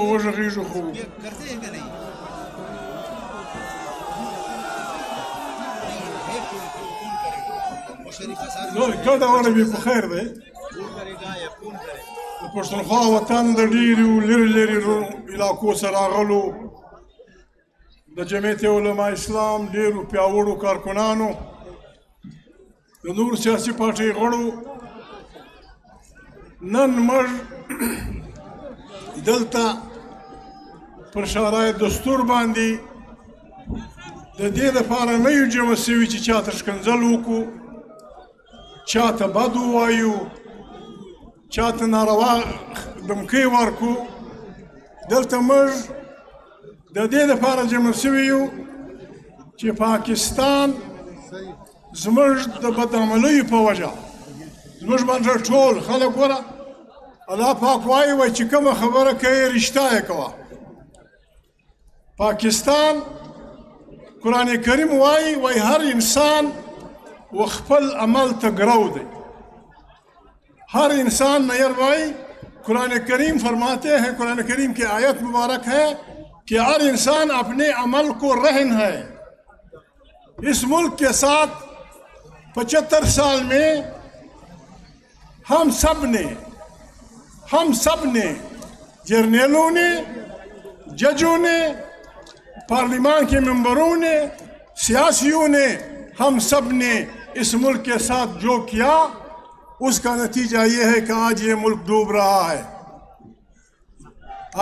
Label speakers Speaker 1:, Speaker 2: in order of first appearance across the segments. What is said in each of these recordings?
Speaker 1: وغږېږو خو ګډه وړه مې په خیر دی. د پښتونخوا وطن د ډېرو لرې لرې علاقو څخه راغلو د جمعیت علما اسلام ډېرو پیاوړو کارکنانو د نورو سیاسي پارټۍ غړو نن موږ دلته پر شورای دستور باندې د دې دپاره نه یو جمع سوي چې چاته ښکنځل وکړو، چاته بد ووایو، چاته ناروا دمکۍ ورکړو. دلته موږ د دې دپاره جمع سوي یو چې پاکستان زموږ د بدعملیو په وجه زموږ باندې ټول خلک وره الله پاک وایي چې کومه خبره کوي رښتیا یې کوه. پاکستان قرآن کریم وایي هر انسان و خپل عمل ته ګرو دی. ہر انسان نیر وایي قرآن کریم فرماتے ہیں، قرآن کریم کی آیت مبارک ہے کہ ہر انسان اپنے عمل کو رہن ہے. اس ملک کے ساتھ 75 سال میں ہم سب نے جرنیلوں نے، ججوں نے، پارلیمان کے ممبروں نے، سیاسیوں نے، ہم سب نے اس ملک کے ساتھ جو کیا اس کا نتیجہ یہ ہے کہ آج یہ ملک ڈوب رہا ہے.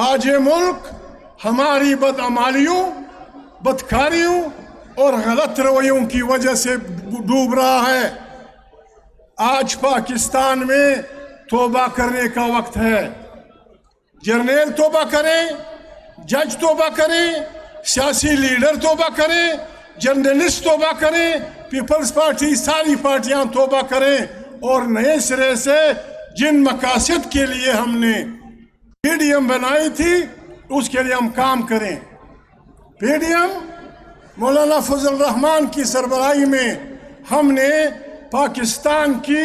Speaker 1: آج یہ ملک ہماری بدعمالیوں، بدکاریوں اور غلط رویوں کی وجہ سے ڈوب رہا ہے. آج پاکستان میں توبہ کرنے کا وقت ہے. جرنیل توبہ کریں، جج توبہ کریں، سیاسی لیڈر توبہ کریں، جرنلسٹ توبہ کریں، پیپلز پارٹی، ساری پارٹیاں توبہ کریں اور نئے سرے سے جن مقاصد کے لیے ہم نے پی ڈی ایم بنائی تھی اس کے لیے ہم کام کریں. پی ڈی ایم مولانا فضل الرحمان کی سربراہی میں ہم نے پاکستان کی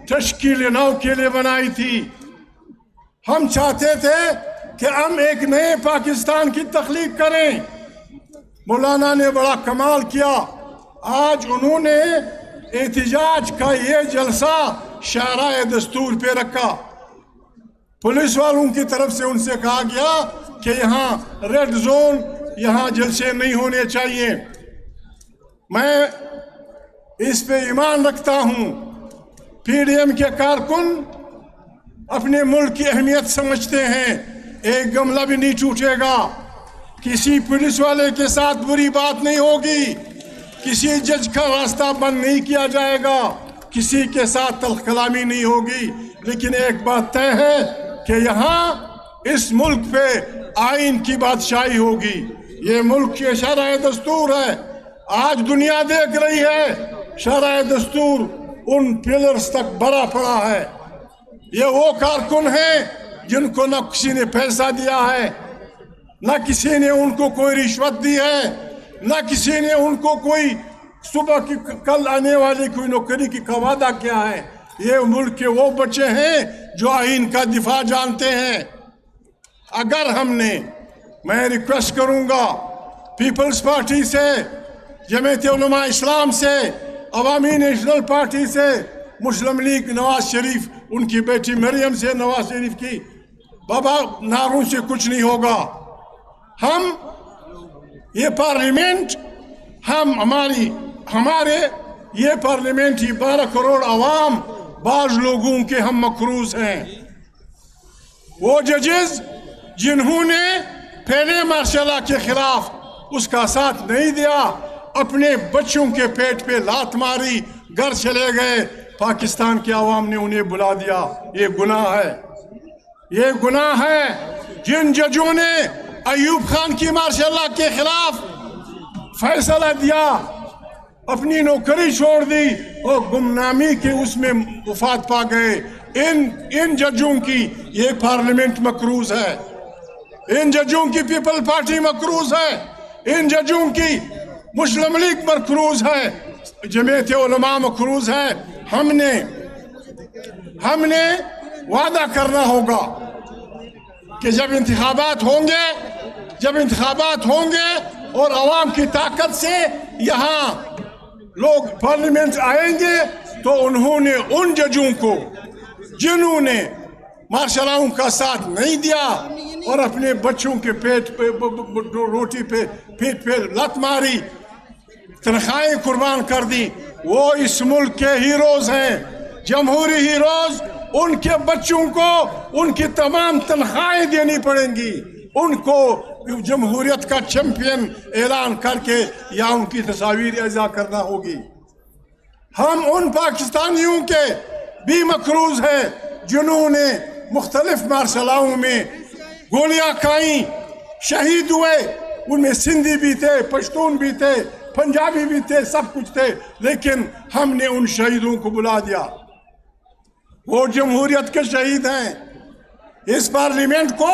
Speaker 1: تشکیل نو کے لیے بنائی تھی. ہم چاہتے تھے کہ ہم ایک نئے پاکستان کی تخلیق کریں. مولانا نے بڑا کمال کیا. آج انہوں نے احتجاج کا یہ جلسہ شاہراہ دستور پہ رکھا. پولیس والوں کی طرف سے ان سے کہا گیا کہ یہاں ریڈ زون، یہاں جلسے نہیں ہونے چاہیے. میں اس پہ ایمان رکھتا ہوں. پی ڈی ایم کے کارکن اپنے ملک کی اہمیت سمجھتے ہیں. ایک گملہ بھی نہیں ٹوٹے گا. کسی پولیس والے کے ساتھ بری بات نہیں ہوگی. کسی جج کا راستہ بند نہیں کیا جائے گا. کسی کے ساتھ تلخ کلامی نہیں ہوگی. لیکن ایک بات طے ہے کہ یہاں اس ملک پہ آئین کی بادشاہی ہوگی. یہ ملک کی شرح دستور ہے. آج دنیا دیکھ رہی ہے شرح دستور ان پلرز تک بڑا پڑا ہے. یہ وہ کارکن ہیں جن کو نہ کسی نے پیسہ دیا ہے، نہ کسی نے ان کو کوئی رشوت دی ہے، نہ کسی نے ان کو کوئی صبح کی کل آنے والی کوئی نوکری کی وعدہ کیا ہے. یہ ملک کے وہ بچے ہیں جو آئین کا دفاع جانتے ہیں. اگر ہم نے، میں ریکویسٹ کروں گا پیپلز پارٹی سے، جمعیت علماء اسلام سے، عوامی نیشنل پارٹی سے، مسلم لیگ نواز شریف، ان کی بیٹی مریم سے، نواز شریف کی، بابا ناروں سے کچھ نہیں ہوگا. ہم یہ پارلیمنٹ، ہمارے یہ پارلیمنٹ ہی 12 کروڑ عوام، بعض لوگوں کے ہم مقروض ہیں. وہ ججز جنہوں نے پہلے مارشل لا کے خلاف اس کا ساتھ نہیں دیا، اپنے بچوں کے پیٹ پہ لات ماری، گھر چلے گئے، پاکستان کے عوام نے انہیں بلا دیا. یہ گناہ ہے، یہ گناہ ہے. جن ججوں نے ایوب خان کی مارشل لا کے خلاف فیصلہ دیا، اپنی نوکری چھوڑ دی اور گمنامی کے اس میں وفات پا گئے، ان ججوں کی یہ پارلیمنٹ مقروض ہے. ان ججوں کی پیپل پارٹی مقروض ہے. ان ججوں کی مسلم لیگ مقروض ہے. جمعیت علماء مقروض ہے. ہم نے وعدہ کرنا ہوگا کہ جب انتخابات ہوں گے اور عوام کی طاقت سے یہاں لوگ پارلیمنٹ آئیں گے تو انہوں نے ان ججوں کو جنہوں نے مارشالاؤں کا ساتھ نہیں دیا اور اپنے بچوں کے پیٹ پہ روٹی پہ پیٹ پہ لت ماری، تنخواہیں قربان کر دی، وہ اس ملک کے ہیروز ہیں، جمہوری ہیروز۔ ان کے بچوں کو ان کی تمام تنخواہیں دینی پڑیں گی، ان کو جمہوریت کا چیمپئن اعلان کر کے یا ان کی تصاویر اعزاز کرنا ہوگی۔ ہم ان پاکستانیوں کے بھی مقروض ہیں جنہوں نے مختلف مارشلاؤں میں گولیاں کھائیں، شہید ہوئے، ان میں سندھی بھی تھے، پشتون بھی تھے، پنجابی بھی تھے، سب کچھ تھے، لیکن ہم نے ان شہیدوں کو بلا دیا۔ وہ جمہوریت کے شہید ہیں۔ اس پارلیمنٹ کو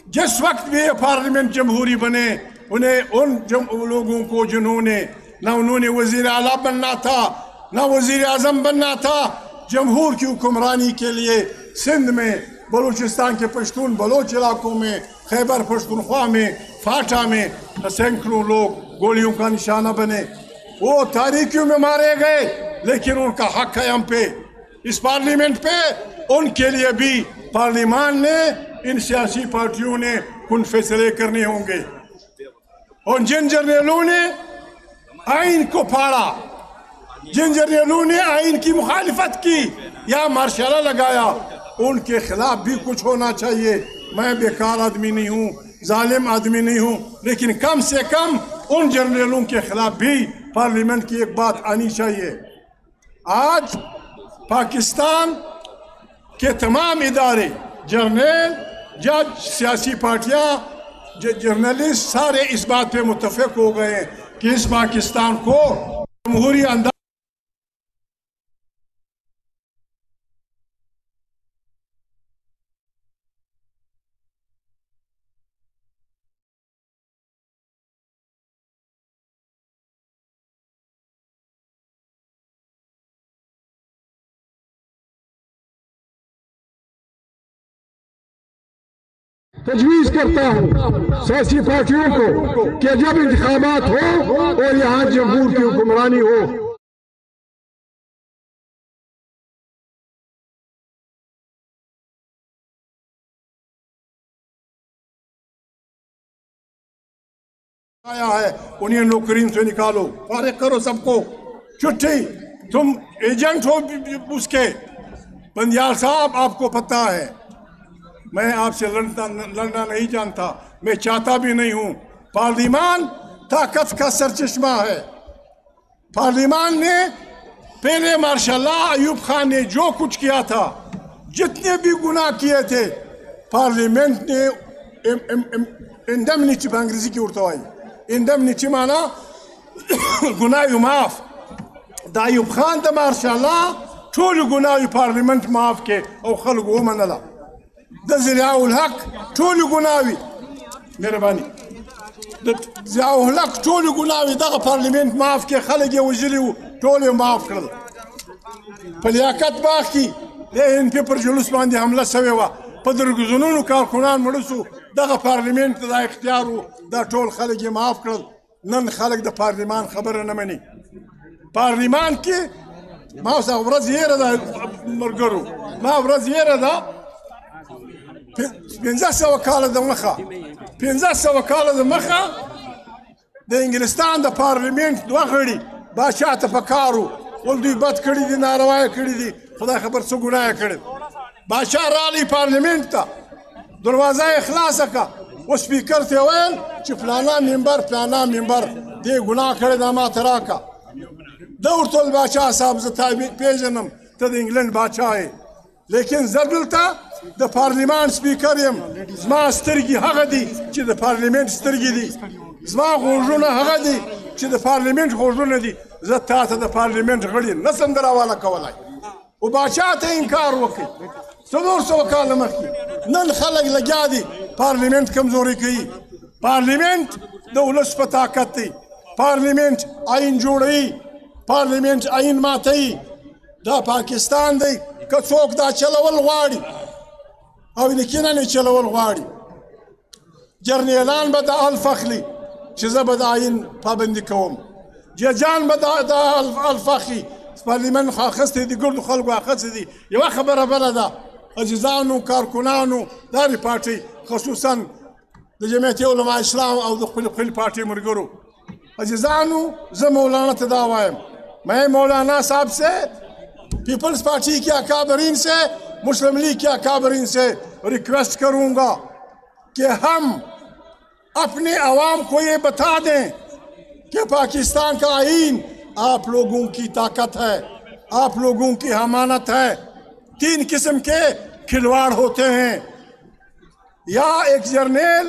Speaker 1: جس وقت بھی یہ پارلیمنٹ جمہوری بنے، انہیں ان لوگوں کو جنہوں نے نہ انہوں نے وزیر اعلیٰ بننا تھا نہ وزیر اعظم بننا تھا، جمہور کی حکمرانی کے لیے سندھ میں، بلوچستان کے پشتون بلوچ علاقوں میں، خیبر پختونخوا میں، فاٹا میں سینکڑوں لوگ گولیوں کا نشانہ بنے، وہ تاریکیوں میں مارے گئے، لیکن ان کا حق ہے ہم پہ، اس پارلیمنٹ پہ۔ ان کے لیے بھی پارلیمان نے، ان سیاسی پارٹیوں نے کن فیصلے کرنے ہوں گے، اور جن جرنیلوں نے آئین کو پھاڑا، جن جرنیلوں نے آئین کی مخالفت کی یا مارشالہ لگایا، ان کے خلاف بھی کچھ ہونا چاہیے۔ میں بیکار آدمی نہیں ہوں، ظالم آدمی نہیں ہوں، لیکن کم سے کم ان جرنیلوں کے خلاف بھی پارلیمنٹ کی ایک بات آنی چاہیے۔ آج پاکستان کے تمام ادارے، جرنیل، جج، سیاسی پارٹیاں، جرنلسٹ، سارے اس بات پہ متفق ہو گئے ہیں کہ اس پاکستان کو جمہوری انداز
Speaker 2: تجویز کرتا ہوں سیاسی پارٹیوں کو کہ جب انتخابات ہو اور یہاں جمہور کی حکمرانی ہو،
Speaker 1: آیا ہے انہیں نوکرین سے نکالو، فارغ کرو سب کو، چھٹی، تم ایجنٹ ہو اس کے۔ بندیال صاحب، آپ کو پتہ ہے میں آپ سے لڑنا نہیں جانتا، میں چاہتا بھی نہیں ہوں۔ پارلیمان طاقت کا سرچشمہ ہے۔ پارلیمان نے پہلے ماشاء اللہ ایوب خان نے جو کچھ کیا تھا، جتنے بھی گناہ کیے تھے، پارلیمنٹ نے انڈیمنیٹی انگریزی کی اردو آئی، انڈیمنیٹی مانا گناہ معاف۔ دا ایوب خان دا ماشاء اللہ ٹول گناہ پارلیمنٹ معاف کے او خلق وہ منلا، دا ضیاء الحق ټول ګناوي، مهرباني د ضیاء الحق ټول ګناوي دغه پارلیمنت معاف کې خلک یې وژلي وو، ټول یې معاف کړل. په لیاقت باغ کې د ان پی پر جلوس باندې حمله سوې وه، په درګزنونو کارکنان مړه سو، دغه پارلیمنت دا اختیار و، دا ټول خلک یې معاف کړل. نن خلک د پارلیمان خبره نه مني. پارلیمان کې ما اوس ورځ یېره ده ملګرو، ما ورځ یېره ده 1500 کاله د مخه، 1500 کاله د مخه د انګلستان د پارلیمنت دوه غړي بادشاه ته په کار و، ول دوی بد کړي دي، ناروا یې کړي دي، خدای خبر څه ګناه یې کړې. بادشاه راغلی پارلیمنت ته، دروازه یې خلاصه کړه، و سپیکر ته یې ویل چې فلانا ممبر فلانا ممبر دې ګناه کړې ده ما ته راکړه. ده ورته ویل بادشاه صاحب زه تا پېژنم، ته د انګلند بادشاه یې، لیکن زه دلته د پارلیمان سپیکر یم، زما سترګې هغه دي چې د پارلیمنت سترګې دي، زما غوږونه هغه دي چې د پارلیمنت غوږونه دي، زه تا ته د پارلیمنت غړي نه شم دراواله کولی. و بادشاه ته انکار وکړي 400 کاله مخکې. نن خلک لګیا دي پارلیمنت کمزوري کوي. پارلیمنت د ولس په طاقت دی. پارلیمنت آئین جوړوي، پارلیمنت آئین ماتوي. دا پاکستان دی، که څوک دا چلول غواړي او لیکنه نه چلول غواړي جرنیلان به د الفخلي چې زه به د آیین پابندي کوم ججان به د الفخي پارلیمن خو اخیستی دي ګردو خلکو اخیستی دي یوه خبره بله ده عزیزانو کارکنانو دا پارټۍ خصوصا د جمعیت علما اسلام او د خپل پارټۍ ملګرو عزیزانو زه مولانا ته دا وایم میں مولانا صاحب سے پیپلز پارٹی کے اکابرین سے مسلم لیگ کے اکابرین سے ریکویسٹ کروں گا کہ ہم اپنے عوام کو یہ بتا دیں کہ پاکستان کا آئین آپ لوگوں کی طاقت ہے آپ لوگوں کی امانت ہے 3 قسم کے کھلواڑ ہوتے ہیں یا ایک جرنیل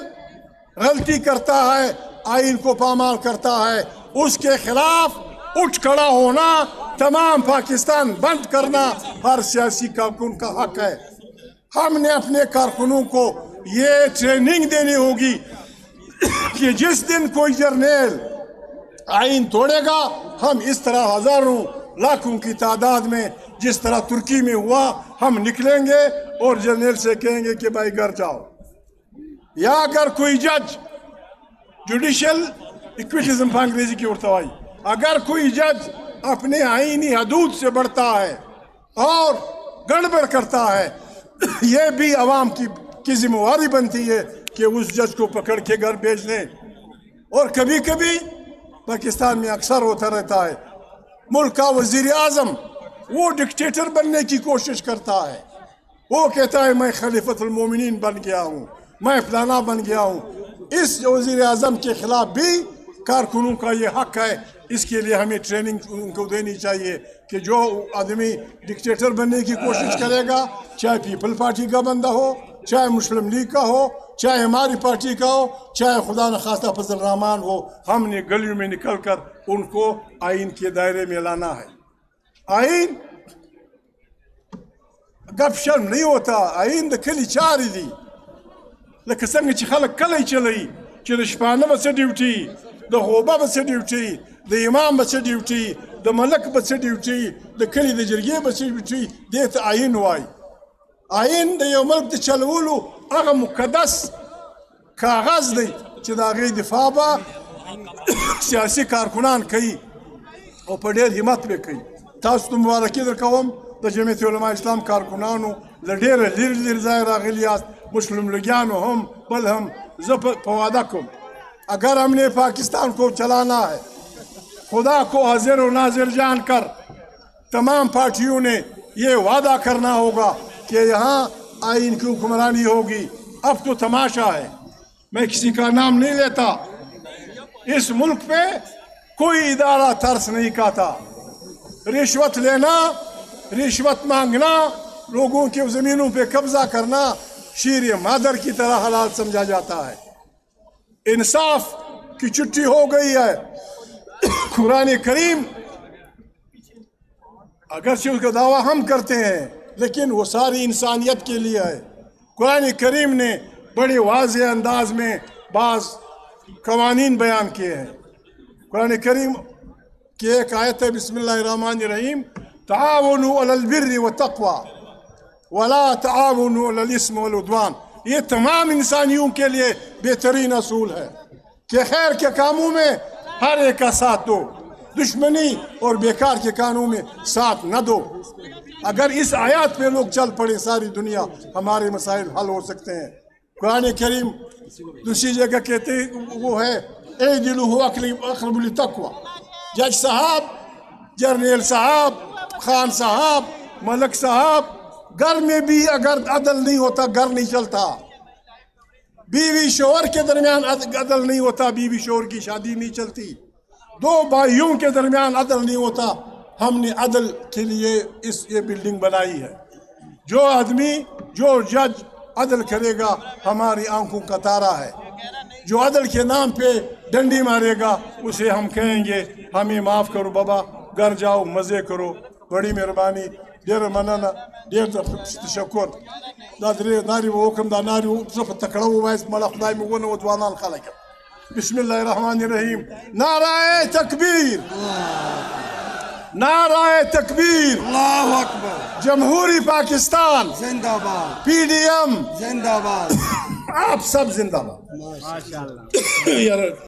Speaker 1: غلطی کرتا ہے آئین کو پامال کرتا ہے اس کے خلاف اٹھ کھڑا ہونا تمام پاکستان بند کرنا ہر سیاسی کارکن کا حق ہے ہم نے اپنے کارکنوں کو یہ ٹریننگ دینی ہوگی کہ جس دن کوئی جرنیل آئین توڑے گا ہم اس طرح ہزاروں لاکھوں کی تعداد میں جس طرح ترکی میں ہوا ہم نکلیں گے اور جرنیل سے کہیں گے کہ بھائی گھر جاؤ یا اگر کوئی جج جوڈیشل ایکویٹزم انگریزی کی ارتوائی اگر کوئی جج اپنے آئینی حدود سے بڑھتا ہے اور گڑبڑ کرتا ہے یہ بھی عوام کی ذمہ داری بنتی ہے کہ اس جج کو پکڑ کے گھر بھیج دیں اور کبھی کبھی پاکستان میں اکثر ہوتا رہتا ہے ملک کا وزیر اعظم وہ ڈکٹیٹر بننے کی کوشش کرتا ہے وہ کہتا ہے میں خلیفۃ المومنین بن گیا ہوں میں فلانا بن گیا ہوں اس وزیر اعظم کے خلاف بھی کارکنوں کا یہ حق ہے اس کے لیے ہمیں ٹریننگ ان کو دینی چاہیے کہ جو آدمی ڈکٹیٹر بننے کی کوشش کرے گا چاہے پیپل پارٹی کا بندہ ہو چاہے مسلم لیگ کا ہو چاہے ہماری پارٹی کا ہو چاہے خدا نخواستہ فضل الرحمان ہو ہم نے گلیوں میں نکل کر ان کو آئین کے دائرے میں لانا ہے آئین گپ شپ نہیں ہوتا آئین د کلی چارې دي لکه څنګه چې خلک کلی چلوي چې د شپانه به څه ډیوټي د غوبه به څه ډیوټي د امام به څه ډیوټي د ملک به څه ډیوټي د کلي د جرګې به څه ډیوټي دې ته آئین وایي آئین د یو ملک د چلولو هغه مقدس کاغذ دی چې د هغې دفاع به سیاسي کارکنان کوي او په ډېر همت به کوي تاسو ته مبارکي درکوم د جمعیت علما اسلام کارکنانو له ډېره لرې لرې ځایه راغلي یاست مسلم لیگیانو هم بل هم زه په وعده کوم اگر ہم نے پاکستان کو چلانا ہے خدا کو حاضر و ناظر جان کر تمام پارٹیوں نے یہ وعدہ کرنا ہوگا کہ یہاں آئین کی حکمرانی ہوگی اب تو تماشا ہے میں کسی کا نام نہیں لیتا اس ملک پہ کوئی ادارہ ترس نہیں کھاتا رشوت لینا رشوت مانگنا لوگوں کے زمینوں پہ قبضہ کرنا شیر مادر کی طرح حلال سمجھا جاتا ہے انصاف کی چھٹی ہو گئی ہے قرآن کریم اگرچہ اس کا دعویٰ ہم کرتے ہیں لیکن وہ ساری انسانیت کے لیے ہے قرآن کریم نے بڑے واضح انداز میں بعض قوانین بیان کیے ہیں قرآن کریم کی ایک آیت ہے بسم اللہ الرحمن الرحیم تعاونوا علی البر والتقوی ولا تعاونوا علی الاسم والعدوان یہ تمام انسانیوں کے لیے بہترین اصول ہے کہ خیر کے کاموں میں ہر ایک کا ساتھ دو دشمنی اور بیکار کے کاموں میں ساتھ نہ دو اگر اس آیات پہ لوگ چل پڑے ساری دنیا ہمارے مسائل حل ہو سکتے ہیں قرآن کریم دوسری جگہ کہتے وہ ہے اعدلوا اقرب للتقوی جج صاحب جرنیل صاحب خان صاحب ملک صاحب گھر میں بھی اگر عدل نہیں ہوتا گھر نہیں چلتا بیوی شوہر کے درمیان عدل نہیں ہوتا بیوی شوہر کی شادی نہیں چلتی دو بھائیوں کے درمیان عدل نہیں ہوتا ہم نے عدل کے لیے یہ بلڈنگ بنائی ہے جو آدمی جو جج عدل کرے گا ہماری آنکھوں کا تارا ہے جو عدل کے نام پہ ڈنڈی مارے گا اسے ہم کہیں گے ہمیں معاف کرو بابا گھر جاؤ مزے کرو بڑی مہربانی ډېره مننه ډېر تشکر دا درې نارې به وکړم دا نارې زه په تکړه ووایست مړه خدای مې ونه و ځوانان خلک بسم الله الرحمن الرحیم نعره تکبیر نعرہ تکبیر،
Speaker 3: اللہ اکبر،
Speaker 1: جمہوری پاکستان،
Speaker 3: زندہ باد،
Speaker 1: پی ڈی ایم،
Speaker 3: زندہ باد،
Speaker 1: آپ سب زندہ باد۔
Speaker 3: ماشاءاللہ۔